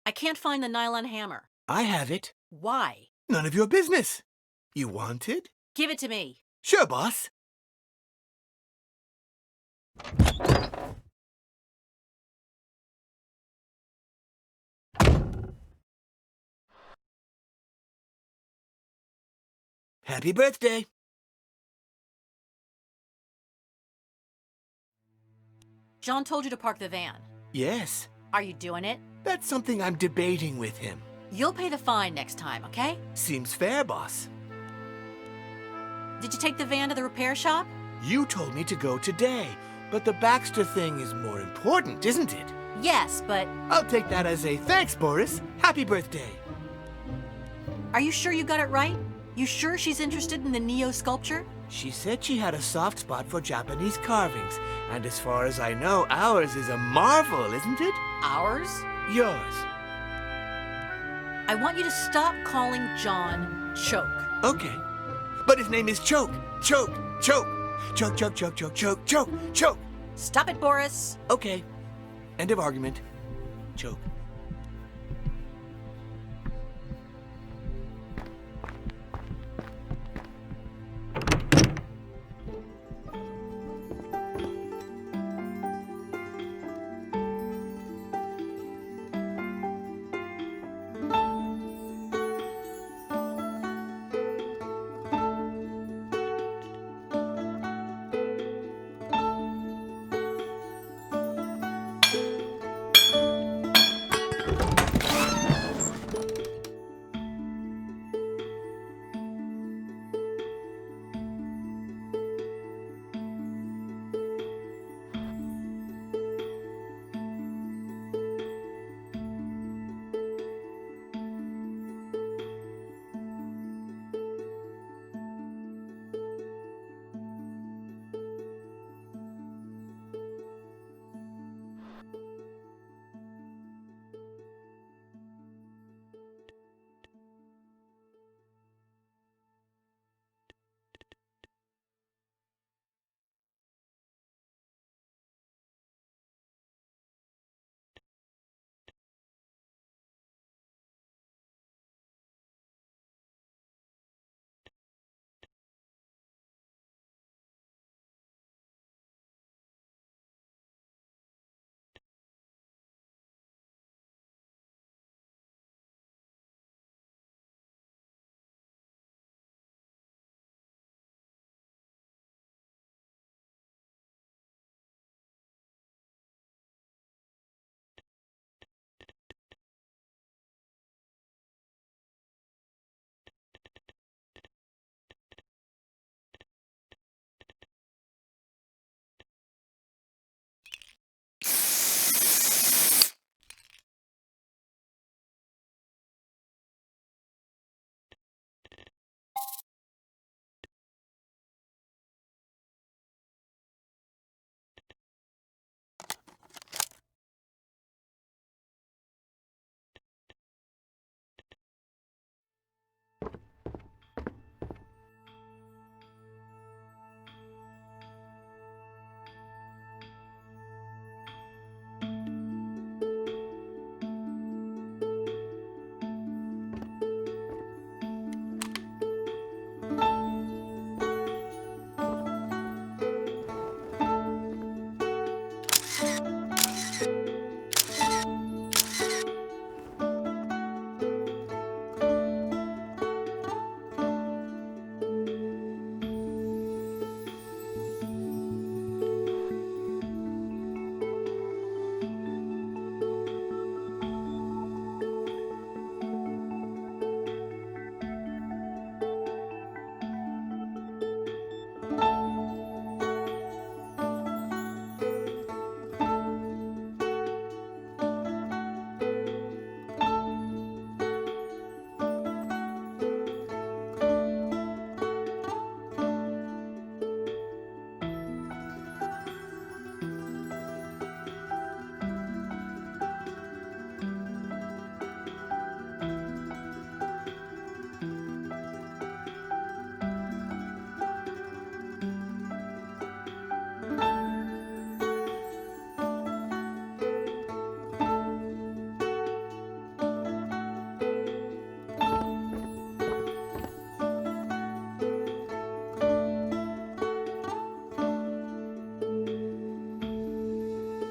I can't find the nylon hammer. I have it. Why? None of your business. You want it? Give it to me. Sure, boss. Happy birthday. John told you to park the van. Yes, Are you doing it? that's something I'm debating with him. You'll pay the fine next time, okay? Seems fair, boss. Did you take the van to the repair shop? You told me to go today, but the Baxter thing is more important, isn't it? Yes, but I'll take that as a thanks, Boris. Happy birthday. are you sure you got it right? You sure she's interested in the Neo sculpture? She said she had a soft spot for Japanese carvings, and as far as I know, ours is a marvel, isn't it? Ours? Yours. I want you to stop calling John Choke. Okay. But his name is Choke. Choke. Choke. Choke, choke, choke, choke, choke, choke, choke. Stop it, Boris. Okay. End of argument. Choke.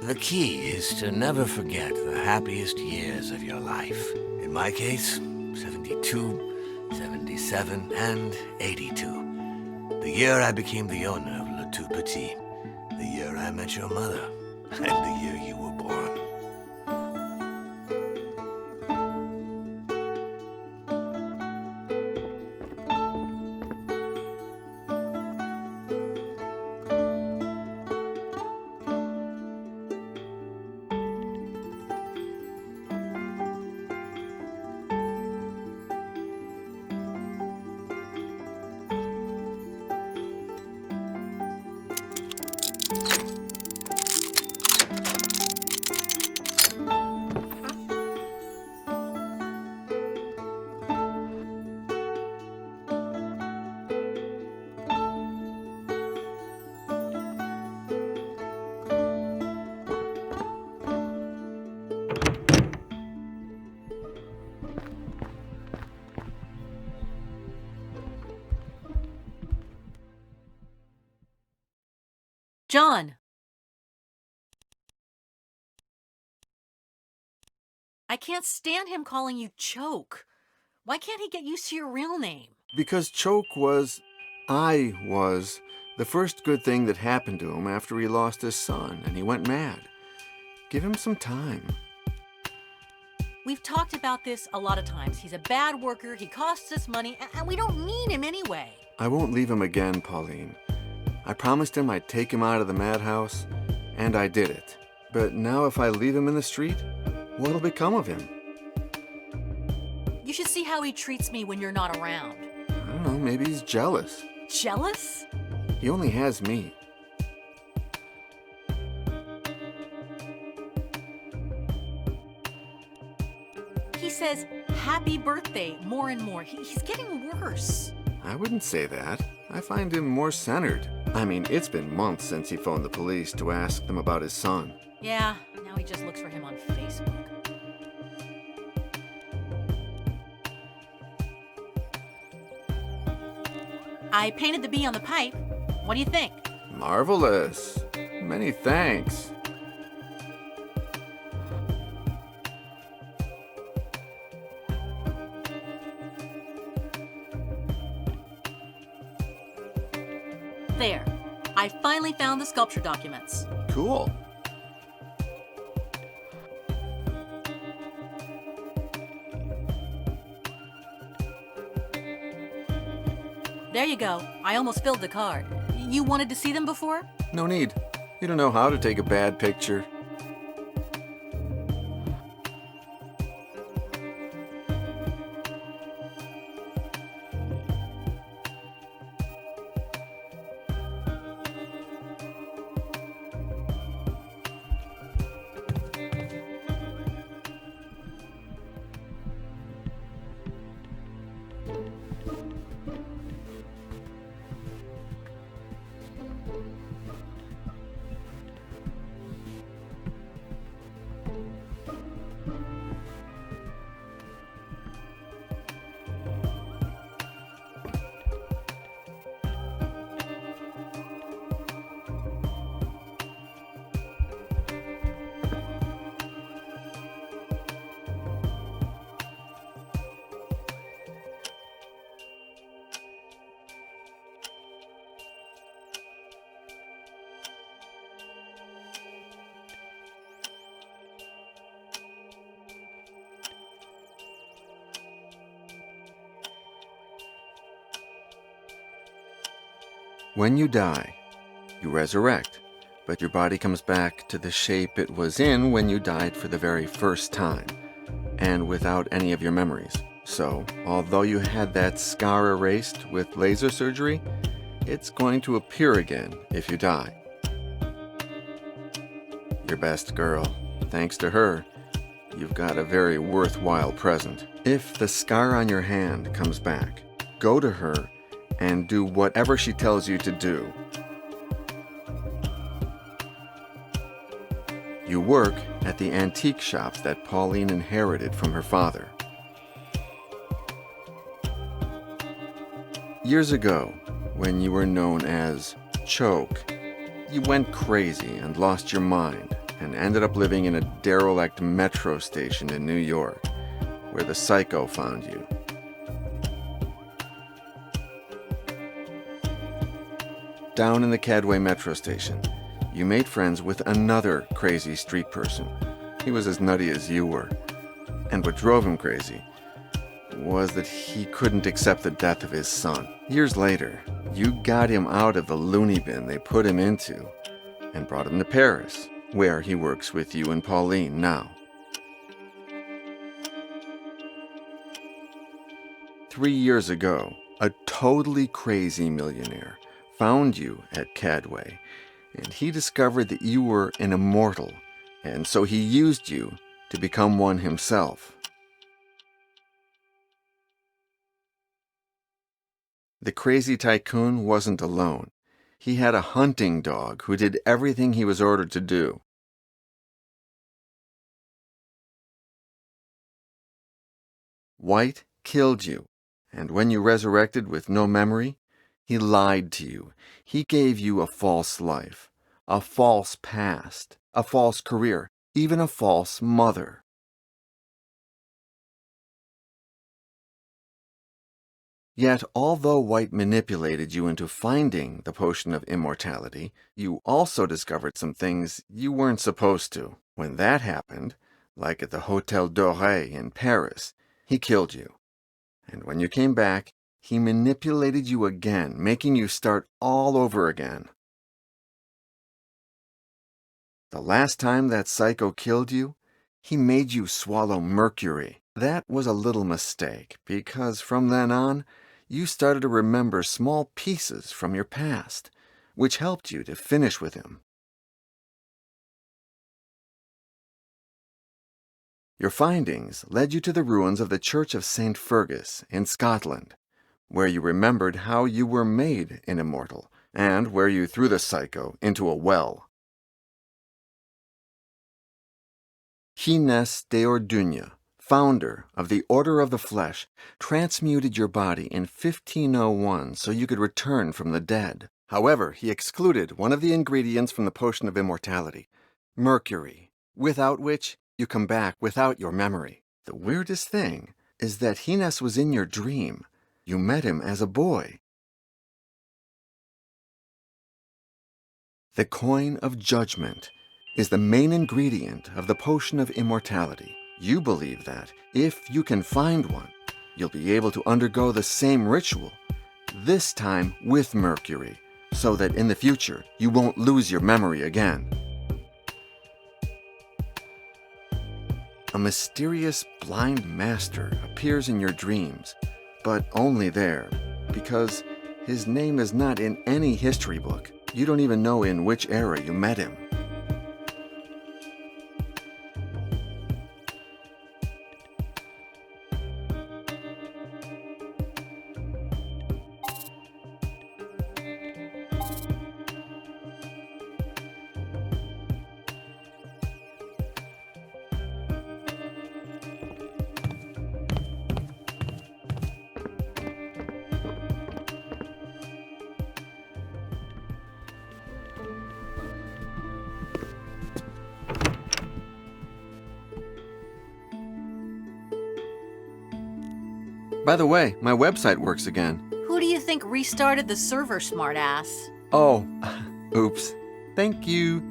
The key is to never forget the happiest years of your life. In my case, 72, 77, and 82. The year I became the owner of Le Tout Petit. The year I met your mother. And the year you were born. John! I can't stand him calling you Choke. Why can't he get used to your real name? Because I was, the first good thing that happened to him after he lost his son and he went mad. Give him some time. We've talked about this a lot of times. He's a bad worker, he costs us money, and we don't need him anyway. I won't leave him again, Pauline. I promised him I'd take him out of the madhouse, and I did it. But now if I leave him in the street, what'll become of him? You should see how he treats me when you're not around. I don't know, maybe he's jealous. Jealous? He only has me. He says, happy birthday, more and more. He's getting worse. I wouldn't say that. I find him more centered. I mean, it's been months since he phoned the police to ask them about his son. Yeah, now he just looks for him on Facebook. I painted the bee on the pipe. What do you think? Marvelous. Many thanks. There. I finally found the sculpture documents. Cool. There you go. I almost filled the card. You wanted to see them before? No need. You don't know how to take a bad picture. When you die, you resurrect, but your body comes back to the shape it was in when you died for the very first time, and without any of your memories. So, although you had that scar erased with laser surgery, it's going to appear again if you die. Your best girl. Thanks to her, you've got a very worthwhile present. If the scar on your hand comes back, go to her and do whatever she tells you to do. You work at the antique shop that Pauline inherited from her father. Years ago, when you were known as Choke, you went crazy and lost your mind. and ended up living in a derelict metro station in New York, where the psycho found you. Down in the Cadway metro station, you made friends with another crazy street person. He was as nutty as you were. And what drove him crazy was that he couldn't accept the death of his son. Years later, you got him out of the loony bin they put him into and brought him to Paris, where he works with you and Pauline now. 3 years ago, a totally crazy millionaire found you at Cadway, and he discovered that you were an immortal, and so he used you to become one himself. The crazy tycoon wasn't alone. He had a hunting dog who did everything he was ordered to do. White killed you, and when you resurrected with no memory, he lied to you. He gave you a false life, a false past, a false career, even a false mother. Yet, although White manipulated you into finding the potion of immortality, you also discovered some things you weren't supposed to. When that happened, like at the Hôtel Doré in Paris, he killed you. And when you came back, he manipulated you again, making you start all over again. The last time that psycho killed you, he made you swallow mercury. That was a little mistake, because from then on, you started to remember small pieces from your past, which helped you to finish with him. Your findings led you to the ruins of the Church of St. Fergus in Scotland, where you remembered how you were made an immortal, and where you threw the psycho into a well. Gines de Orduña, founder of the Order of the Flesh, transmuted your body in 1501 so you could return from the dead. However, he excluded one of the ingredients from the potion of immortality, mercury, without which you come back without your memory. The weirdest thing is that Gines was in your dream. You met him as a boy. The coin of judgment is the main ingredient of the potion of immortality. You believe that, if you can find one, you'll be able to undergo the same ritual, this time with mercury, so that in the future you won't lose your memory again. A mysterious blind master appears in your dreams, but only there, because his name is not in any history book. You don't even know in which era you met him. By the way, my website works again. Who do you think restarted the server, smartass? Oh, oops. Thank you.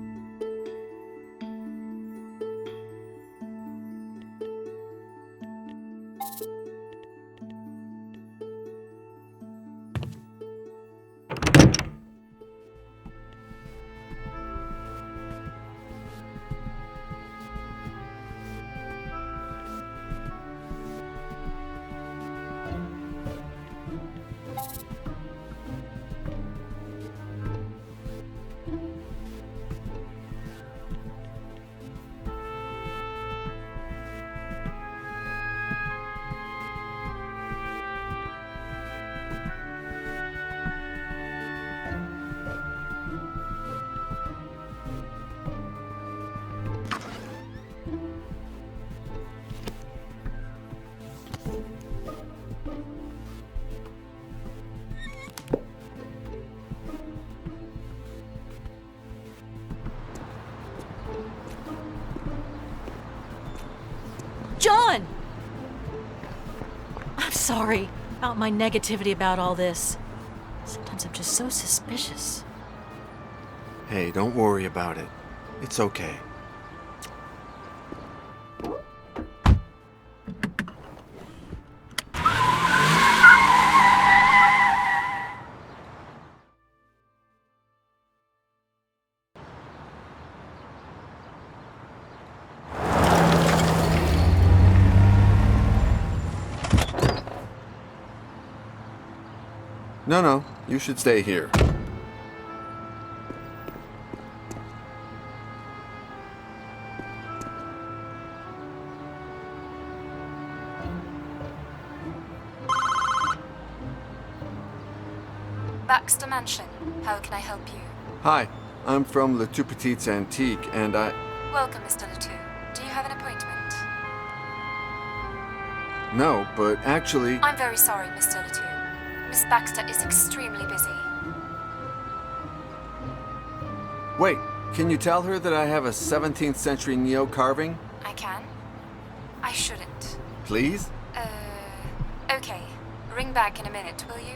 John! I'm sorry about my negativity about all this. Sometimes I'm just so suspicious. Hey, don't worry about it. It's okay. No, you should stay here. Baxter Mansion. How can I help you? Hi, I'm from Le Tout Petit's Antique, and Welcome, Mr. Letou. Do you have an appointment? No, but actually... I'm very sorry, Mr. Letou. Miss Baxter is extremely busy. Wait, can you tell her that I have a 17th century Neo carving? I can? I shouldn't. Please? Okay. Ring back in a minute, will you?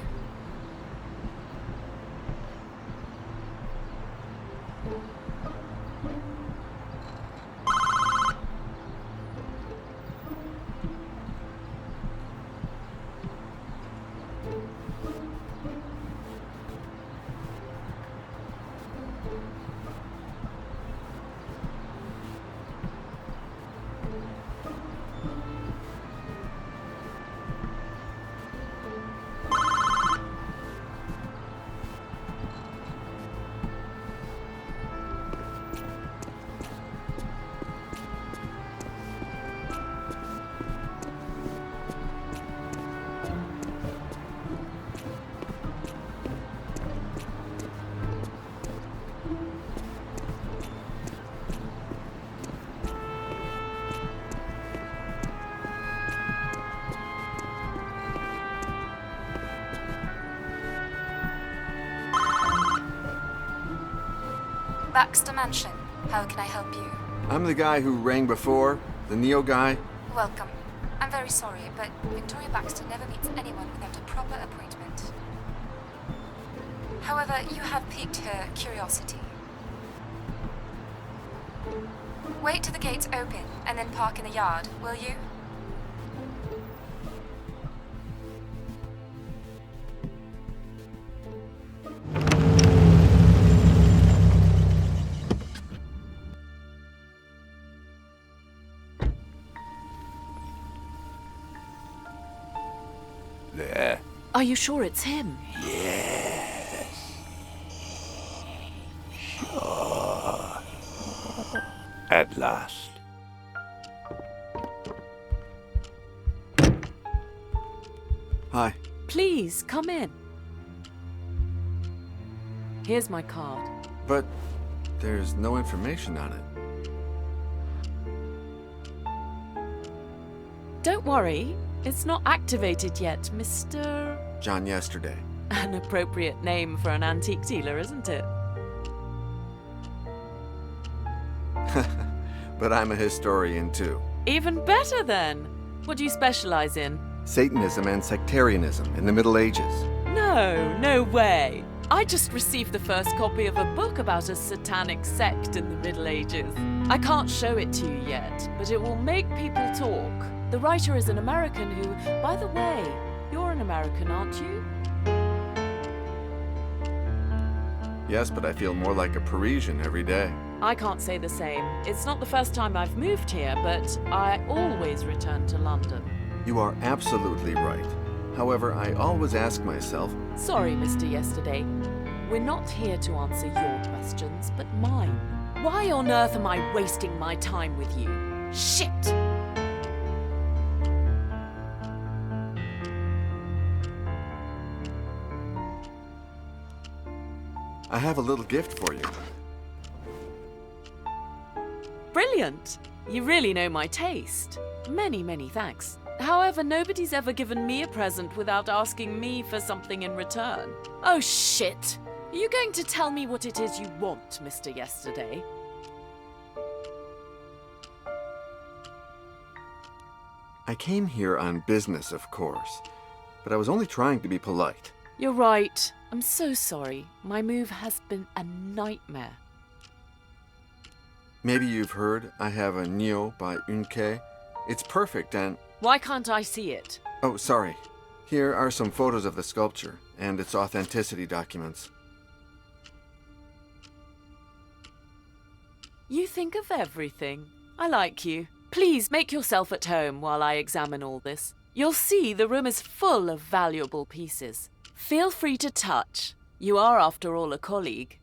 Baxter Mansion. How can I help you? I'm the guy who rang before, the Neo guy. Welcome. I'm very sorry, but Victoria Baxter never meets anyone without a proper appointment. However, you have piqued her curiosity. Wait till the gates open and then park in the yard, will you? There. Are you sure it's him? Yes. Sure. At last. Hi. Please, come in. Here's my card. But there's no information on it. Don't worry, it's not activated yet, Mr. John yesterday. An appropriate name for an antique dealer, isn't it? But I'm a historian too. Even better then. What do you specialize in? Satanism and sectarianism in the Middle Ages. No way. I just received the first copy of a book about a satanic sect in the Middle Ages. I can't show it to you yet, but it will make people talk. The writer is an American who, by the way, you're an American, aren't you? Yes, but I feel more like a Parisian every day. I can't say the same. It's not the first time I've moved here, but I always return to London. You are absolutely right. However, I always ask myself, Sorry, Mr. Yesterday. We're not here to answer your questions, but mine. Why on earth am I wasting my time with you? Shit! I have a little gift for you. Brilliant! You really know my taste. Many thanks. However, nobody's ever given me a present without asking me for something in return. Oh shit! Are you going to tell me what it is you want, Mr. Yesterday? I came here on business, of course, but I was only trying to be polite. You're right. I'm so sorry. My move has been a nightmare. Maybe you've heard I have a Neo by Unke. It's perfect and... Why can't I see it? Oh, sorry. Here are some photos of the sculpture and its authenticity documents. You think of everything. I like you. Please make yourself at home while I examine all this. You'll see the room is full of valuable pieces. Feel free to touch. You are, after all, a colleague.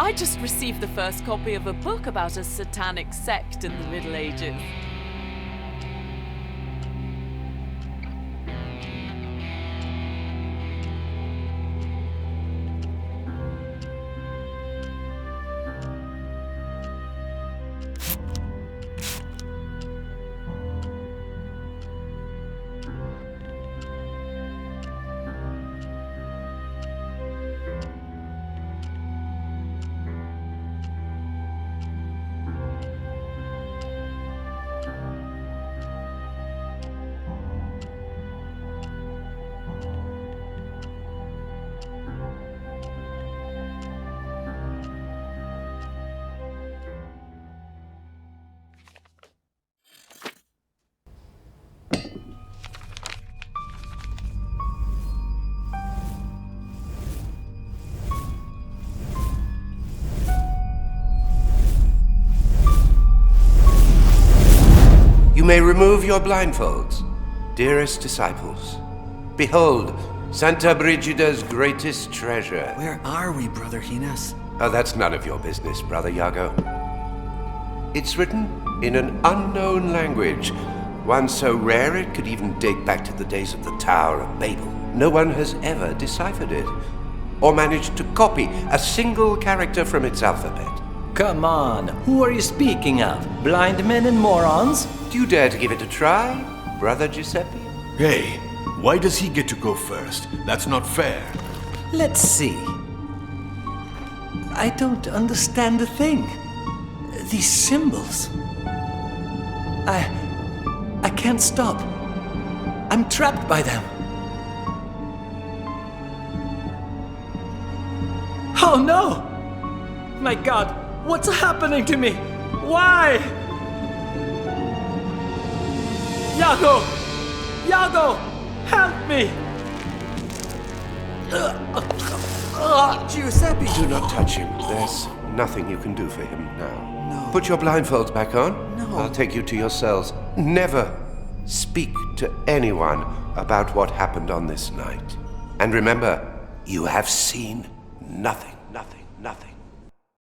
I just received the first copy of a book about a satanic sect in the Middle Ages. You may remove your blindfolds, dearest disciples. Behold, Santa Brigida's greatest treasure. Where are we, Brother Hines? Oh, that's none of your business, Brother Iago. It's written in an unknown language, one so rare it could even date back to the days of the Tower of Babel. No one has ever deciphered it, or managed to copy a single character from its alphabet. Come on, who are you speaking of? Blind men and morons? Do you dare to give it a try, Brother Giuseppe? Hey, Why does he get to go first? That's not fair. Let's see. I don't understand a thing. These symbols. I can't stop. I'm trapped by them. Oh no! My God, what's happening to me? Why? Iago! Iago! Help me! Giuseppe! Do not touch him. There's nothing you can do for him now. No. Put your blindfolds back on. No. I'll take you to your cells. Never speak to anyone about what happened on this night. And remember, you have seen nothing, nothing, nothing.